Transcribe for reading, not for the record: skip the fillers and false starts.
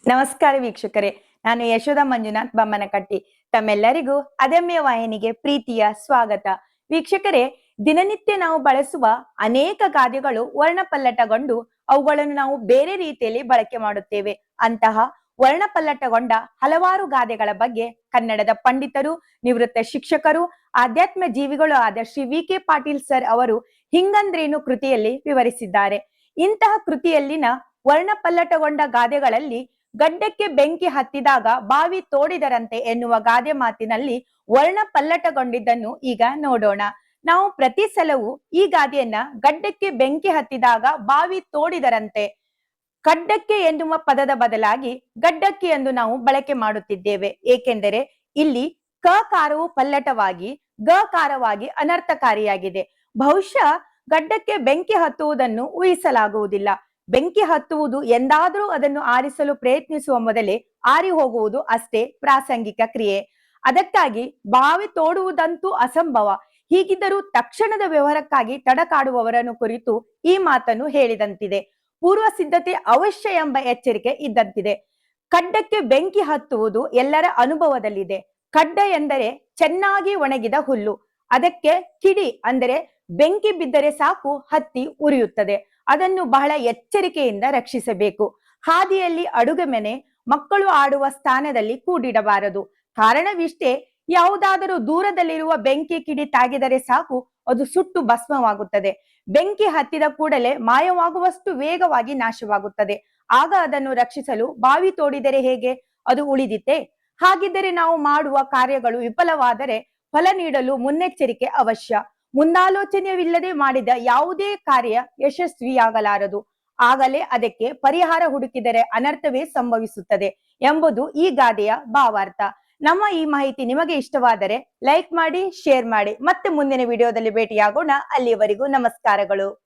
ನಮಸ್ಕಾರ ವೀಕ್ಷಕರೇ, ನಾನು ಯಶೋಧ ಮಂಜುನಾಥ್ ಬಮ್ಮನಕಟ್ಟಿ. ತಮ್ಮೆಲ್ಲರಿಗೂ ಅದಮ್ಯ ವಾಹಿನಿಗೆ ಪ್ರೀತಿಯ ಸ್ವಾಗತ. ವೀಕ್ಷಕರೇ, ದಿನನಿತ್ಯ ನಾವು ಬಳಸುವ ಅನೇಕ ಗಾದೆಗಳು ವರ್ಣಪಲ್ಲಟಗೊಂಡು ಅವುಗಳನ್ನು ನಾವು ಬೇರೆ ರೀತಿಯಲ್ಲಿ ಬಳಕೆ ಮಾಡುತ್ತೇವೆ. ಅಂತಹ ವರ್ಣಪಲ್ಲಟಗೊಂಡ ಹಲವಾರು ಗಾದೆಗಳ ಬಗ್ಗೆ ಕನ್ನಡದ ಪಂಡಿತರು, ನಿವೃತ್ತ ಶಿಕ್ಷಕರು, ಆಧ್ಯಾತ್ಮ ಜೀವಿಗಳು ಆದ ಶ್ರೀ ವಿ.ಕೆ. ಪಾಟೀಲ್ ಸರ್ ಅವರು ಹಿಂಗಂದ್ರೇನು ಕೃತಿಯಲ್ಲಿ ವಿವರಿಸಿದ್ದಾರೆ. ಇಂತಹ ಕೃತಿಯಲ್ಲಿನ ವರ್ಣಪಲ್ಲಟಗೊಂಡ ಗಾದೆಗಳಲ್ಲಿ ಗಡ್ಡಕ್ಕೆ ಬೆಂಕಿ ಹತ್ತಿದಾಗ ಬಾವಿ ತೋಡಿದರಂತೆ ಎನ್ನುವ ಗಾದೆ ಮಾತಿನಲ್ಲಿ ವರ್ಣ ಪಲ್ಲಟಗೊಂಡಿದ್ದನ್ನು ಈಗ ನೋಡೋಣ. ನಾವು ಪ್ರತಿ ಸಲವೂ ಈ ಗಾದೆಯನ್ನ ಗಡ್ಡಕ್ಕೆ ಬೆಂಕಿ ಹತ್ತಿದಾಗ ಬಾವಿ ತೋಡಿದರಂತೆ, ಕಡ್ಡಕ್ಕೆ ಎನ್ನುವ ಪದದ ಬದಲಾಗಿ ಗಡ್ಡಕ್ಕೆ ಎಂದು ನಾವು ಬಳಕೆ ಮಾಡುತ್ತಿದ್ದೇವೆ. ಏಕೆಂದರೆ ಇಲ್ಲಿ ಕಕಾರವು ಪಲ್ಲಟವಾಗಿ ಗಕಾರವಾಗಿ ಅನರ್ಥಕಾರಿಯಾಗಿದೆ. ಬಹುಶಃ ಗಡ್ಡಕ್ಕೆ ಬೆಂಕಿ ಹತ್ತುವುದನ್ನು ಊಹಿಸಲಾಗುವುದಿಲ್ಲ. ಬೆಂಕಿ ಹತ್ತುವುದು ಎಂದಾದರೂ ಅದನ್ನು ಆರಿಸಲು ಪ್ರಯತ್ನಿಸುವ ಮೊದಲೇ ಆರಿ ಹೋಗುವುದು ಅಷ್ಟೇ ಪ್ರಾಸಂಗಿಕ ಕ್ರಿಯೆ. ಅದಕ್ಕಾಗಿ ಬಾವಿ ತೋಡುವುದಂತೂ ಅಸಂಭವ. ಹೀಗಿದ್ದರೂ ತಕ್ಷಣದ ವ್ಯವಹಾರಕ್ಕಾಗಿ ತಡಕಾಡುವವರನ್ನು ಕುರಿತು ಈ ಮಾತನ್ನು ಹೇಳಿದಂತಿದೆ. ಪೂರ್ವ ಸಿದ್ಧತೆ ಅವಶ್ಯ ಎಂಬ ಎಚ್ಚರಿಕೆ ಇದ್ದಂತಿದೆ. ಕಡ್ಡಕ್ಕೆ ಬೆಂಕಿ ಹತ್ತುವುದು ಎಲ್ಲರ ಅನುಭವದಲ್ಲಿದೆ. ಕಡ್ಡ ಎಂದರೆ ಚೆನ್ನಾಗಿ ಒಣಗಿದ ಹುಲ್ಲು. ಅದಕ್ಕೆ ಕಿಡಿ ಅಂದರೆ ಬೆಂಕಿ ಬಿದ್ದರೆ ಸಾಕು ಹತ್ತಿ ಉರಿಯುತ್ತದೆ. ಅದನ್ನು ಬಹಳ ಎಚ್ಚರಿಕೆಯಿಂದ ರಕ್ಷಿಸಬೇಕು. ಹಾದಿಯಲ್ಲಿ ಅಡುಗೆ ಮನೆ, ಮಕ್ಕಳು ಆಡುವ ಸ್ಥಾನದಲ್ಲಿ ಕೂಡಿಡಬಾರದು. ಕಾರಣವಿಷ್ಟೇ, ಯಾವುದಾದರೂ ದೂರದಲ್ಲಿರುವ ಬೆಂಕಿ ಕಿಡಿ ತಾಗಿದರೆ ಸಾಕು ಅದು ಸುಟ್ಟು ಭಸ್ಮವಾಗುತ್ತದೆ. ಬೆಂಕಿ ಹತ್ತಿದ ಕೂಡಲೇ ಮಾಯವಾಗುವಷ್ಟು ವೇಗವಾಗಿ ನಾಶವಾಗುತ್ತದೆ. ಆಗ ಅದನ್ನು ರಕ್ಷಿಸಲು ಬಾವಿ ತೋಡಿದರೆ ಹೇಗೆ? ಅದು ಉಳಿದಿತ್ತೆ? ಹಾಗಿದ್ದರೆ ನಾವು ಮಾಡುವ ಕಾರ್ಯಗಳು ವಿಫಲವಾದರೆ ಫಲ ನೀಡಲು ಮುನ್ನೆಚ್ಚರಿಕೆ ಅವಶ್ಯ. ಮುಂದಾಲೋಚನೆಯಿಲ್ಲದೆ ಮಾಡಿದ ಯಾವುದೇ ಕಾರ್ಯ ಯಶಸ್ವಿಯಾಗಲಾರದು. ಆಗಲೇ ಅದಕ್ಕೆ ಪರಿಹಾರ ಹುಡುಕಿದರೆ ಅನರ್ಥವೇ ಸಂಭವಿಸುತ್ತದೆ ಎಂಬುದು ಈ ಗಾದೆಯ ಭಾವಾರ್ಥ. ನಮ್ಮ ಈ ಮಾಹಿತಿ ನಿಮಗೆ ಇಷ್ಟವಾದರೆ ಲೈಕ್ ಮಾಡಿ, ಶೇರ್ ಮಾಡಿ. ಮತ್ತೆ ಮುಂದಿನ ವಿಡಿಯೋದಲ್ಲಿ ಭೇಟಿಯಾಗೋಣ. ಅಲ್ಲಿಯವರೆಗೂ ನಮಸ್ಕಾರಗಳು.